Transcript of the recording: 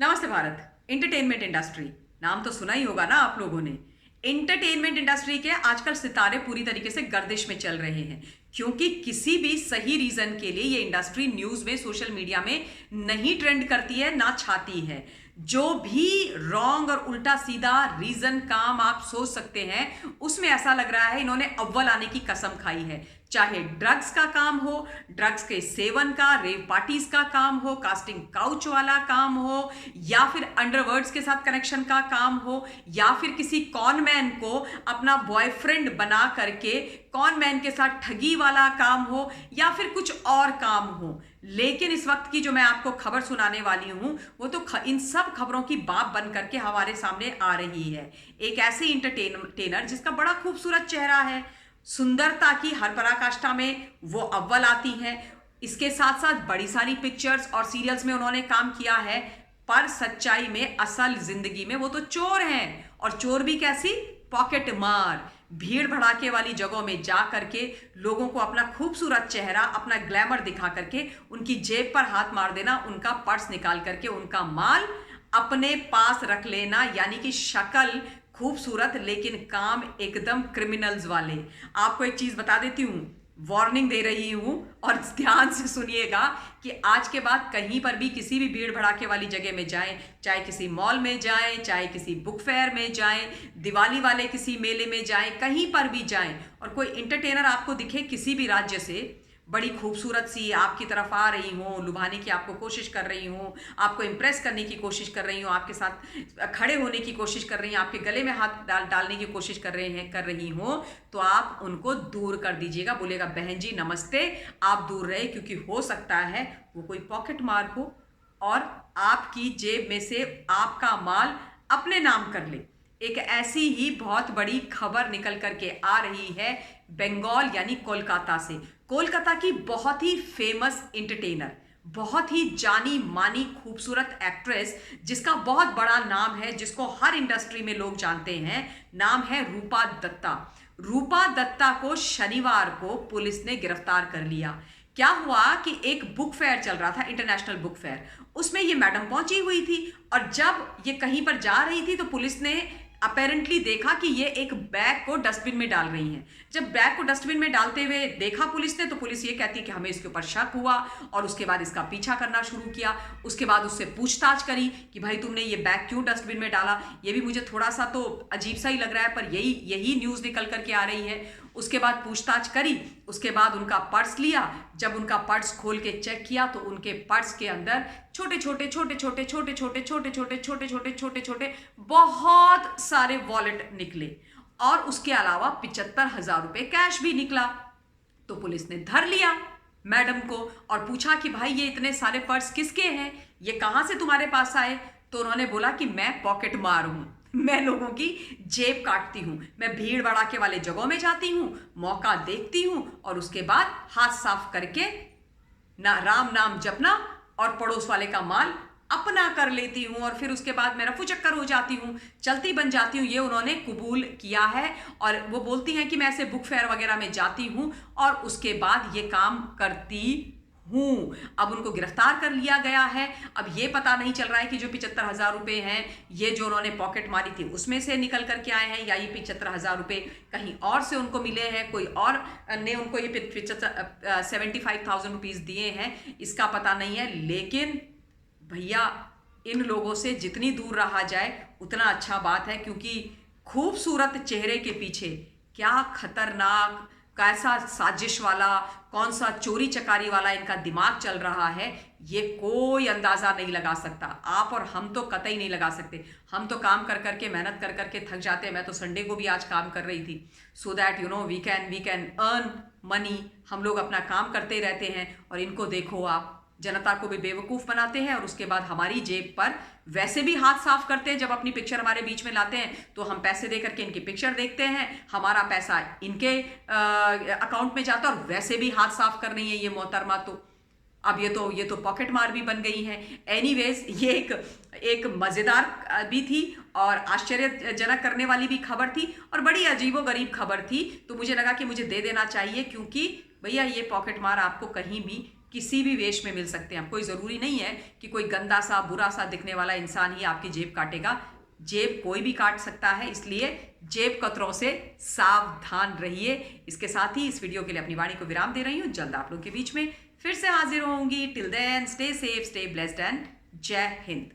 नमस्ते Bharat. Entertainment industry नाम तो सुना ही होगा ना आप लोगों ने। एंटरटेनमेंट इंडस्ट्री के आजकल सितारे पूरी तरीके से गर्दिश में चल रहे हैं, क्योंकि किसी भी सही रीजन के लिए ये इंडस्ट्री न्यूज में, सोशल मीडिया में नहीं ट्रेंड करती है, ना छाती है। जो भी रॉन्ग और उल्टा सीधा रीजन काम आप सोच सकते हैं, उसमें ऐसा लग रहा है इन्होंने अव्वल आने की कसम खाई है। चाहे ड्रग्स का काम हो, ड्रग्स के सेवन का, रेव पार्टीज का काम हो, कास्टिंग काउच वाला काम हो, या फिर अंडरवर्ड्स के साथ कनेक्शन का काम हो, या फिर किसी कॉनमैन को अपना बॉयफ्रेंड बना करके कॉनमैन के साथ ठगी वाला काम हो, या फिर कुछ और काम हो। लेकिन इस वक्त की जो मैं आपको खबर सुनाने वाली हूं, वो तो इन सब खबरों की बाप बन करके हमारे सामने आ रही है। एक ऐसी इंटरटेनर जिसका बड़ा खूबसूरत चेहरा है, सुंदरता की हर पराकाष्ठा में वो अव्वल आती हैं। इसके साथ साथ बड़ी सारी पिक्चर्स और सीरियल्स में उन्होंने काम किया है, पर सच्चाई में, असल जिंदगी में वो तो चोर हैं। और चोर भी कैसी? पॉकेट मार। भीड़ भड़ाके वाली जगहों में जा करके लोगों को अपना खूबसूरत चेहरा, अपना ग्लैमर दिखा करके उनकी जेब पर हाथ मार देना, उनका पर्स निकाल करके उनका माल अपने पास रख लेना। यानी कि शक्ल खूबसूरत लेकिन काम एकदम क्रिमिनल्स वाले। आपको एक चीज बता देती हूं, वार्निंग दे रही हूं, और ध्यान से सुनिएगा कि आज के बाद कहीं पर भी किसी भी भीड़ भड़ाके वाली जगह में जाएं, चाहे किसी मॉल में जाएं, चाहे किसी बुक फेयर में जाएं, दिवाली वाले किसी मेले में जाएं, कहीं पर भी जाएं, और कोई एंटरटेनर आपको दिखे किसी भी राज्य से, बड़ी खूबसूरत सी आपकी तरफ आ रही हो, लुभाने की आपको कोशिश कर रही हो, आपको इम्प्रेस करने की कोशिश कर रही हो, आपके साथ खड़े होने की कोशिश कर रही हैं, आपके गले में हाथ डालने की कोशिश कर रही हो, तो आप उनको दूर कर दीजिएगा। बोलेगा बहन जी नमस्ते, आप दूर रहे, क्योंकि हो सकता है वो कोई पॉकेट मार हो और आपकी जेब में से आपका माल अपने नाम कर ले। एक ऐसी ही बहुत बड़ी खबर निकल करके आ रही है बंगाल यानी कोलकाता से। कोलकाता की बहुत ही फेमस एंटरटेनर, बहुत ही जानी मानी खूबसूरत एक्ट्रेस, जिसका बहुत बड़ा नाम है, जिसको हर इंडस्ट्री में लोग जानते हैं, नाम है रूपा दत्ता। रूपा दत्ता को शनिवार को पुलिस ने गिरफ्तार कर लिया। क्या हुआ कि एक बुक फेयर चल रहा था, इंटरनेशनल बुक फेयर, उसमें ये मैडम पहुंची हुई थी, और जब ये कहीं पर जा रही थी तो पुलिस ने अपेरेंटली देखा कि ये एक बैग को डस्टबिन में डाल रही हैं। जब बैग को डस्टबिन में डालते हुए देखा पुलिस ने, तो पुलिस ये कहती है कि हमें इसके ऊपर शक हुआ, और उसके बाद इसका पीछा करना शुरू किया। उसके बाद उससे पूछताछ करी कि भाई तुमने ये बैग क्यों डस्टबिन में डाला। ये भी मुझे थोड़ा सा तो अजीब सा ही लग रहा है, पर यही न्यूज़ निकल करके आ रही है। उसके बाद पूछताछ करी, उसके बाद उनका पर्स लिया। जब उनका पर्स खोल के चेक किया तो उनके पर्स के अंदर छोटे छोटे छोटे छोटे छोटे छोटे छोटे छोटे छोटे छोटे छोटे छोटे बहुत सारे वॉलेट निकले, और उसके अलावा 75,000 रुपए कैश भी निकला। तो पुलिस ने धर लिया मैडम को और पूछा कि भाई ये इतने सारे पर्स किसके हैं, ये कहां से तुम्हारे पास आए। तो उन्होंने बोला कि मैं पॉकेट मार हूं, मैं लोगों की जेब काटती हूं, मैं भीड़ भड़ाके वाले जगहों में जाती हूं, मौका देखती हूं, और उसके बाद हाथ साफ करके ना राम नाम जपना और पड़ोस वाले का माल अपना कर लेती हूं, और फिर उसके बाद मैं रफू चक्कर हो जाती हूं, चलती बन जाती हूं। ये उन्होंने कबूल किया है, और वो बोलती हैं कि मैं ऐसे बुक फेयर वगैरह में जाती हूं और उसके बाद ये काम करती हूं। अब उनको गिरफ्तार कर लिया गया है। अब ये पता नहीं चल रहा है कि जो 75,000 रुपए हैं, ये जो उन्होंने पॉकेट मारी थी उसमें से निकल करके आए हैं, या ये 75,000 रुपए कहीं और से उनको मिले हैं, कोई और ने उनको ये 75,000 रुपीज दिए हैं, इसका पता नहीं है। लेकिन भैया इन लोगों से जितनी दूर रहा जाए उतना अच्छा बात है, क्योंकि खूबसूरत चेहरे के पीछे क्या खतरनाक, कैसा साजिश वाला, कौन सा चोरी चकारी वाला इनका दिमाग चल रहा है, ये कोई अंदाजा नहीं लगा सकता। आप और हम तो कतई नहीं लगा सकते। हम तो काम कर करके, मेहनत कर करके थक जाते हैं। मैं तो संडे को भी आज काम कर रही थी, so that we can earn money. हम लोग अपना काम करते रहते हैं, और इनको देखो आप, जनता को भी बेवकूफ़ बनाते हैं, और उसके बाद हमारी जेब पर वैसे भी हाथ साफ करते हैं। जब अपनी पिक्चर हमारे बीच में लाते हैं तो हम पैसे दे करके इनकी पिक्चर देखते हैं, हमारा पैसा इनके अकाउंट में जाता है, और वैसे भी हाथ साफ कर रही है ये मोहतरमा। तो अब ये तो पॉकेट मार भी बन गई है। एनीवेज, ये एक मज़ेदार भी थी और आश्चर्यजनक करने वाली भी खबर थी, और बड़ी अजीबोगरीब खबर थी। तो मुझे लगा कि मुझे दे देना चाहिए, क्योंकि भैया ये पॉकेट मार आपको कहीं भी किसी भी वेश में मिल सकते हैं। कोई ज़रूरी नहीं है कि कोई गंदा सा बुरा सा दिखने वाला इंसान ही आपकी जेब काटेगा। जेब कोई भी काट सकता है, इसलिए जेब कतरों से सावधान रहिए। इसके साथ ही इस वीडियो के लिए अपनी वाणी को विराम दे रही हूँ। जल्द आप लोग के बीच में फिर से हाजिर होंगी। Till then stay safe, stay blessed and जय हिंद।